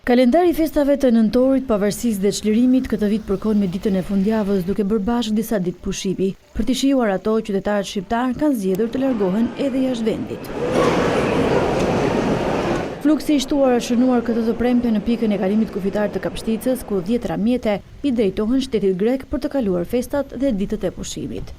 Kalendari i festave të nëntorit, pavarësisë dhe çlirimit këtë vit përkon me ditën e fundjavës duke bërë bashkë disa ditë pushimi. Për të shijuar ato, qytetarët shqiptar kanë zgjedhur të largohen edhe jashtë vendit. Fluksi i shtuar është shënuar këtë të premte në pikën e kalimit kufitar të Kapshticës, ku 10 mjete i drejtohen shtetit grek për të kaluar festat dhe ditët e pushimit.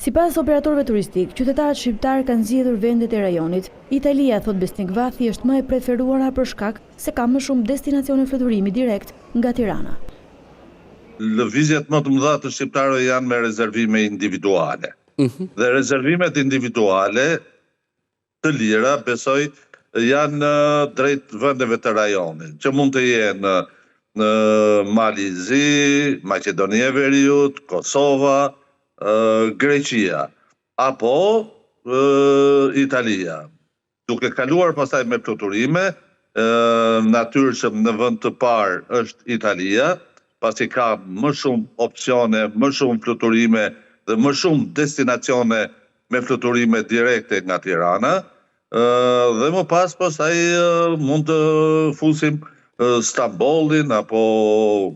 Sipas operatorëve turistik, qytetarët shqiptar kanë zgjedhur vendet e rajonit. Italia, thot Besnik Vathi, është më e preferuara për shkak se ka më shumë destinacione fluturimi direkt nga Tirana. Lëvizjet më të mëdha të shqiptarëve janë me rezervime individuale. Dhe rezervimet individuale të lira, besoj, janë drejt vendeve të rajonit, që mund të jenë në Malizi, Maqedonia e Veriut, Kosova, Greqia apo Italia. Duke kaluar pastaj me fluturime, natyrshëm në vend të parë është Italia, pasi ka më shumë opsione, më shumë fluturime dhe më shumë destinacione me fluturime direkte nga Tirana, dhe më pastaj mund të fusim Stambollin apo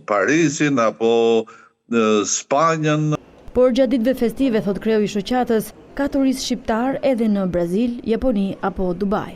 Parisin apo Spanjën. Por gjatë ditëve festive, thot kreu i shoqatës, ka turist shqiptar edhe në Brazil, Japoni apo Dubai.